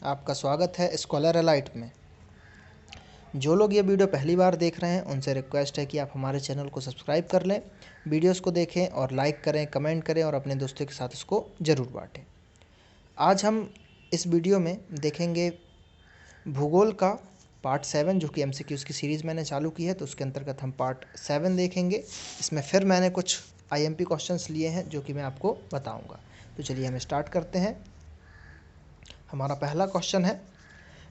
आपका स्वागत है स्कॉलर एलाइट में। जो लोग ये वीडियो पहली बार देख रहे हैं उनसे रिक्वेस्ट है कि आप हमारे चैनल को सब्सक्राइब कर लें, वीडियोस को देखें और लाइक करें, कमेंट करें और अपने दोस्तों के साथ इसको ज़रूर बांटें। आज हम इस वीडियो में देखेंगे भूगोल का पार्ट 7, जो कि MCQs की सीरीज़ मैंने चालू की है, तो उसके अंतर्गत हम पार्ट 7 देखेंगे। इसमें फिर मैंने कुछ IMP क्वेश्चंस लिए हैं जो कि मैं आपको बताऊँगा। तो चलिए हम स्टार्ट करते हैं। हमारा पहला क्वेश्चन है,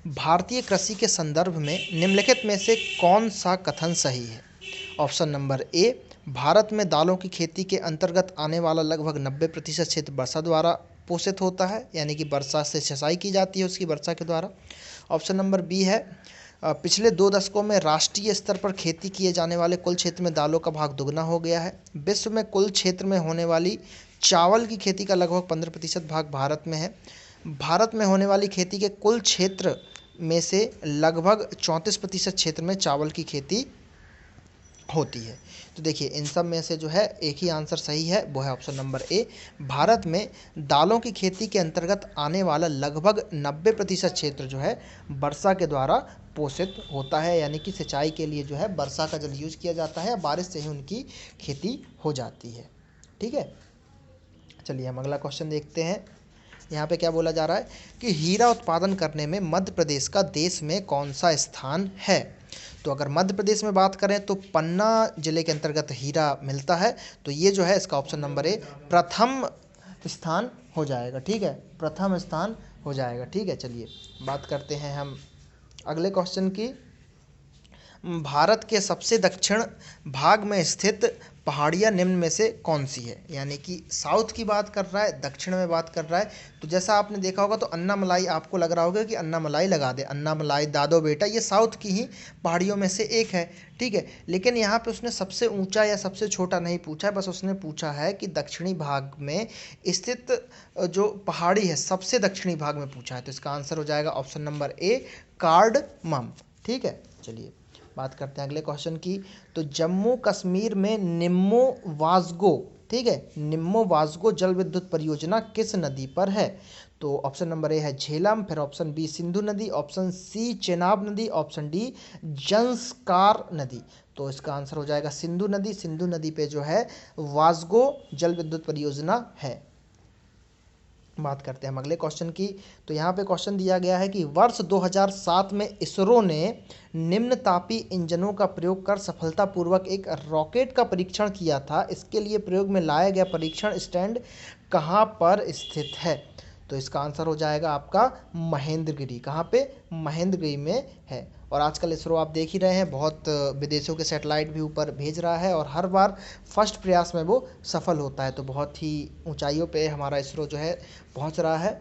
भारतीय कृषि के संदर्भ में निम्नलिखित में से कौन सा कथन सही है? ऑप्शन नंबर ए, भारत में दालों की खेती के अंतर्गत आने वाला लगभग 90% क्षेत्र वर्षा द्वारा पोषित होता है, यानी कि वर्षा से सिंचाई की जाती है उसकी वर्षा के द्वारा। ऑप्शन नंबर बी है, पिछले 2 दशकों में राष्ट्रीय स्तर पर खेती किए जाने वाले कुल क्षेत्र में दालों का भाग दुगना हो गया है। विश्व में कुल क्षेत्र में होने वाली चावल की खेती का लगभग 15% भाग भारत में है। भारत में होने वाली खेती के कुल क्षेत्र में से लगभग 34% क्षेत्र में चावल की खेती होती है। तो देखिए इन सब में से जो है एक ही आंसर सही है, वो है ऑप्शन नंबर ए। भारत में दालों की खेती के अंतर्गत आने वाला लगभग 90% क्षेत्र जो है वर्षा के द्वारा पोषित होता है, यानी कि सिंचाई के लिए जो है वर्षा का जल यूज किया जाता है, बारिश से ही उनकी खेती हो जाती है। ठीक है, चलिए हम अगला क्वेश्चन देखते हैं। यहाँ पे क्या बोला जा रहा है कि हीरा उत्पादन करने में मध्य प्रदेश का देश में कौन सा स्थान है? तो अगर मध्य प्रदेश में बात करें तो पन्ना जिले के अंतर्गत हीरा मिलता है, तो ये जो है इसका ऑप्शन नंबर ए प्रथम स्थान हो जाएगा। ठीक है, प्रथम स्थान हो जाएगा। ठीक है, चलिए बात करते हैं हम अगले क्वेश्चन की। भारत के सबसे दक्षिण भाग में स्थित पहाड़ियाँ निम्न में से कौन सी है? यानी कि साउथ की बात कर रहा है, दक्षिण में बात कर रहा है। तो जैसा आपने देखा होगा तो अन्नामलाई, आपको लग रहा होगा कि अन्नामलाई लगा दे, अन्नामलाई, दादो बेटा, ये साउथ की ही पहाड़ियों में से एक है। ठीक है, लेकिन यहाँ पे उसने सबसे ऊंचा या सबसे छोटा नहीं पूछा है, बस उसने पूछा है कि दक्षिणी भाग में स्थित जो पहाड़ी है सबसे दक्षिणी भाग में पूछा है। तो इसका आंसर हो जाएगा ऑप्शन नंबर ए कार्डमम। ठीक है, चलिए बात करते हैं अगले क्वेश्चन की। तो जम्मू कश्मीर में निम्मो वास्गो, ठीक है, निम्मो वास्गो जल विद्युत परियोजना किस नदी पर है? तो ऑप्शन नंबर ए है झेलम, फिर ऑप्शन बी सिंधु नदी, ऑप्शन सी चेनाब नदी, ऑप्शन डी जंस्कार नदी। तो इसका आंसर हो जाएगा सिंधु नदी। सिंधु नदी पे जो है वास्गो जल विद्युत परियोजना है। बात करते हैं हम अगले क्वेश्चन की। तो यहाँ पे क्वेश्चन दिया गया है कि वर्ष 2007 में इसरो ने निम्न तापी इंजनों का प्रयोग कर सफलतापूर्वक एक रॉकेट का परीक्षण किया था। इसके लिए प्रयोग में लाया गया परीक्षण स्टैंड कहाँ पर स्थित है? तो इसका आंसर हो जाएगा आपका महेंद्रगिरी। कहाँ पे? महेंद्रगिरी में है। और आजकल इसरो आप देख ही रहे हैं, बहुत विदेशों के सैटेलाइट भी ऊपर भेज रहा है और हर बार फर्स्ट प्रयास में वो सफल होता है। तो बहुत ही ऊंचाइयों पे हमारा इसरो जो है पहुंच रहा है।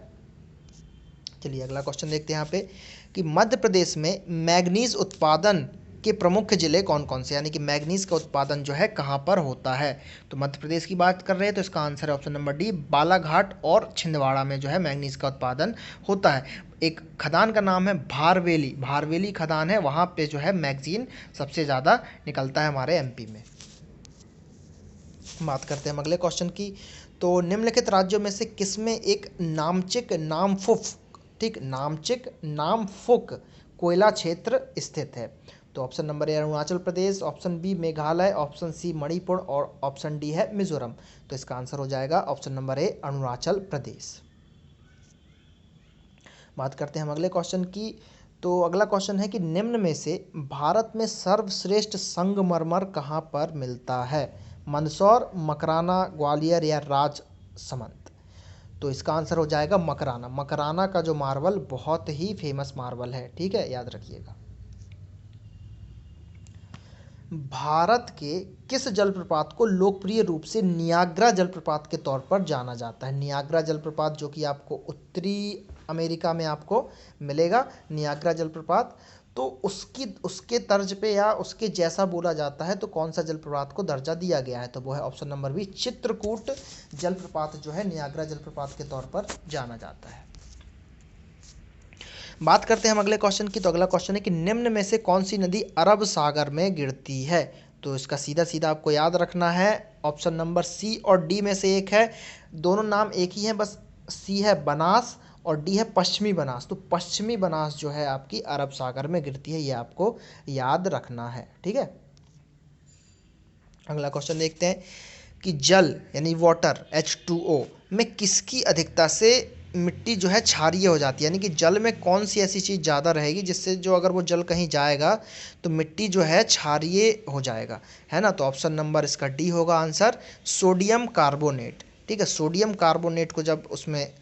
चलिए अगला क्वेश्चन देखते हैं यहाँ पे कि मध्य प्रदेश में मैग्नीज उत्पादन के प्रमुख जिले कौन कौन से, यानी कि मैग्नीज का उत्पादन जो है कहाँ पर होता है? तो मध्य प्रदेश की बात कर रहे हैं तो इसका आंसर है ऑप्शन नंबर डी बालाघाट और छिंदवाड़ा में जो है मैग्नीज का उत्पादन होता है। एक खदान का नाम है भारवेली, भारवेली खदान है, वहाँ पे जो है मैग्नीज सबसे ज़्यादा निकलता है हमारे MP में। बात करते हैं हम अगले क्वेश्चन की। तो निम्नलिखित राज्यों में से किसमें एक नामचिक नामफुक, ठीक, नामचिक नामफुक कोयला क्षेत्र स्थित है? तो option number A Arunachal Pradesh, option B Meghalaya, option C Manipur और ऑप्शन डी है मिजोरम। तो इसका आंसर हो जाएगा ऑप्शन नंबर ए अरुणाचल प्रदेश। बात करते हैं हम अगले क्वेश्चन की। तो अगला क्वेश्चन है कि निम्न में से भारत में सर्वश्रेष्ठ संगमरमर कहाँ पर मिलता है? मंदसौर, मकराना, ग्वालियर या राजसमंद। तो इसका आंसर हो जाएगा मकराना। मकराना का जो मार्बल बहुत ही फेमस मार्बल है। ठीक है, याद रखिएगा। भारत के किस जलप्रपात को लोकप्रिय रूप से नियाग्रा जलप्रपात के तौर पर जाना जाता है? नियाग्रा जलप्रपात जो कि आपको उत्तरी अमेरिका में आपको मिलेगा, नियाग्रा जलप्रपात। तो उसके तर्ज पे या उसके जैसा बोला जाता है, तो कौन सा जलप्रपात को दर्जा दिया गया है? तो वो है ऑप्शन नंबर बी चित्रकूट जलप्रपात जो है नियाग्रा जलप्रपात के तौर पर जाना जाता है। बात करते हैं हम अगले क्वेश्चन की। तो अगला क्वेश्चन है कि निम्न में से कौन सी नदी अरब सागर में गिरती है? तो इसका सीधा सीधा आपको याद रखना है, ऑप्शन नंबर सी और डी में से एक है। दोनों नाम एक ही हैं, बस सी है बनास और डी है पश्चिमी बनास। तो पश्चिमी बनास जो है आपकी अरब सागर में गिरती है, ये आपको याद रखना है। ठीक है, अगला क्वेश्चन देखते हैं कि जल यानी वाटर H2O में किसकी अधिकता से मिट्टी जो है क्षारीय हो जाती है, यानी कि जल में कौन सी ऐसी चीज़ ज़्यादा रहेगी जिससे जो अगर वो जल कहीं जाएगा तो मिट्टी जो है क्षारीय हो जाएगा, है ना। तो ऑप्शन नंबर इसका डी होगा आंसर, सोडियम कार्बोनेट। ठीक है, सोडियम कार्बोनेट को जब उसमें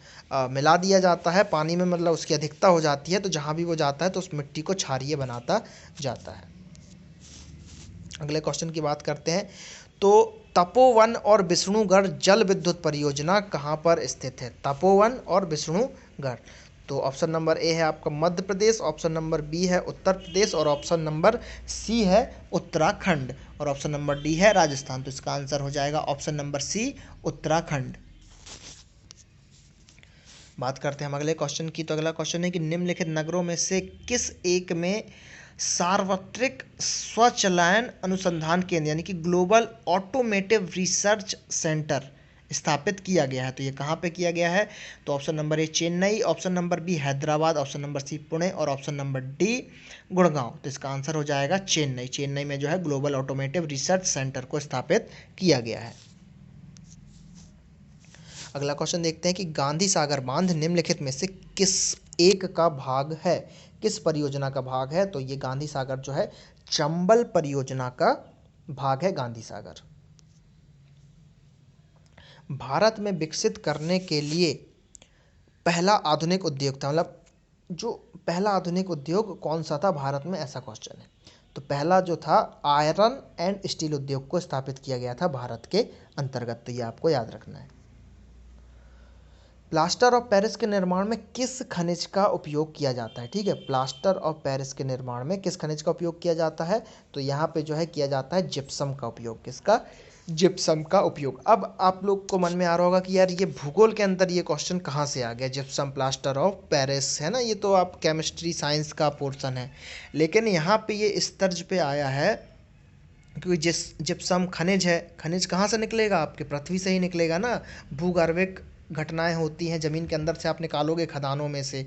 मिला दिया जाता है पानी में, मतलब उसकी अधिकता हो जाती है, तो जहाँ भी वो जाता है तो उस मिट्टी को क्षारीय बनाता जाता है। अगले क्वेश्चन की बात करते हैं। तो तपोवन और विष्णुगढ़ जल विद्युत परियोजना कहाँ पर स्थित है? तपोवन और विष्णुगढ़। तो ऑप्शन नंबर ए है आपका Madhya Pradesh, option number B है उत्तर प्रदेश और ऑप्शन नंबर सी है उत्तराखंड और ऑप्शन नंबर डी है राजस्थान। तो इसका आंसर हो जाएगा ऑप्शन नंबर सी उत्तराखंड। बात करते हैं हम अगले क्वेश्चन की। तो अगला क्वेश्चन है कि निम्नलिखित नगरों में से किस एक में सार्वत्रिक स्वचालन अनुसंधान केंद्र यानी कि ग्लोबल ऑटोमेटिव रिसर्च सेंटर स्थापित किया गया है? तो ये कहाँ पे किया गया है? तो option number A Chennai, option number B Hyderabad, option number C Pune और ऑप्शन नंबर डी गुड़गांव। तो इसका आंसर हो जाएगा चेन्नई। चेन्नई में जो है ग्लोबल ऑटोमेटिव रिसर्च सेंटर को स्थापित किया गया है। अगला क्वेश्चन देखते हैं कि गांधी सागर बांध निम्नलिखित में से किस एक का भाग है, किस परियोजना का भाग है? तो ये गांधी सागर जो है चंबल परियोजना का भाग है गांधी सागर। भारत में विकसित करने के लिए पहला आधुनिक उद्योग था, मतलब जो पहला आधुनिक उद्योग कौन सा था भारत में, ऐसा क्वेश्चन है। तो पहला जो था आयरन एंड स्टील उद्योग को स्थापित किया गया था भारत के अंतर्गत। तो ये आपको याद रखना है। प्लास्टर ऑफ पेरिस के निर्माण में किस खनिज का उपयोग किया जाता है? ठीक है, प्लास्टर ऑफ पेरिस के निर्माण में किस खनिज का उपयोग किया जाता है? तो यहाँ पे जो है किया जाता है जिप्सम का उपयोग। किसका? जिप्सम का उपयोग। अब आप लोग को मन में आ रहा होगा कि यार ये भूगोल के अंदर ये क्वेश्चन कहाँ से आ गया, जिप्सम प्लास्टर ऑफ पेरिस, है ना, ये तो आप केमिस्ट्री साइंस का पोर्शन है। लेकिन यहाँ पे ये इस तर्ज पे आया है क्योंकि जिप्सम खनिज है। खनिज कहाँ से निकलेगा? आपके पृथ्वी से ही निकलेगा ना। भूगर्भिक घटनाएं होती हैं ज़मीन के अंदर से, आप निकालोगे खदानों में से,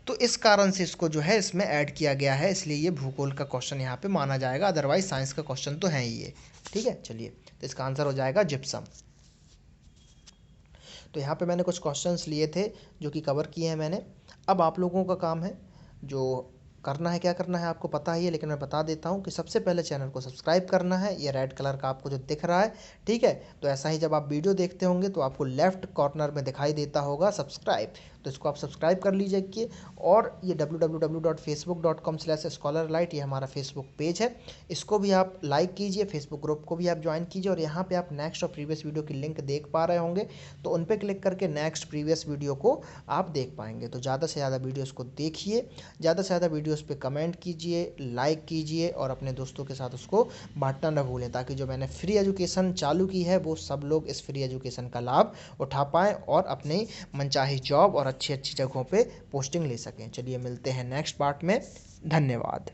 तो इस कारण से इसको जो है इसमें ऐड किया गया है, इसलिए ये भूगोल का क्वेश्चन यहाँ पे माना जाएगा। अदरवाइज साइंस का क्वेश्चन तो है ही ये। ठीक है, चलिए, तो इसका आंसर हो जाएगा जिप्सम। तो यहाँ पे मैंने कुछ क्वेश्चंस लिए थे जो कि कवर किए हैं मैंने। अब आप लोगों का काम है, जो करना है, क्या करना है आपको पता ही है, लेकिन मैं बता देता हूँ कि सबसे पहले चैनल को सब्सक्राइब करना है। ये रेड कलर का आपको जो दिख रहा है, ठीक है, तो ऐसा ही जब आप वीडियो देखते होंगे तो आपको लेफ्ट कॉर्नर में दिखाई देता होगा सब्सक्राइब, तो इसको आप सब्सक्राइब कर लीजिए। और ये www.facebook.com/scholarlight ये हमारा फेसबुक पेज है, इसको भी आप लाइक कीजिए, फेसबुक ग्रुप को भी आप ज्वाइन कीजिए। और यहाँ पे आप नेक्स्ट और प्रीवियस वीडियो की लिंक देख पा रहे होंगे, तो उन पर क्लिक करके नेक्स्ट प्रीवियस वीडियो को आप देख पाएंगे। तो ज़्यादा से ज़्यादा वीडियोज़ को देखिए, ज़्यादा से ज़्यादा वीडियोज़ पे कमेंट कीजिए, लाइक कीजिए और अपने दोस्तों के साथ उसको बांटना न भूलें, ताकि जो मैंने फ्री एजुकेशन चालू की है वो सब लोग इस फ्री एजुकेशन का लाभ उठा पाएँ और अपनी मनचाही जॉब और अच्छी अच्छी जगहों पे पोस्टिंग ले सकें। चलिए मिलते हैं नेक्स्ट पार्ट में। धन्यवाद।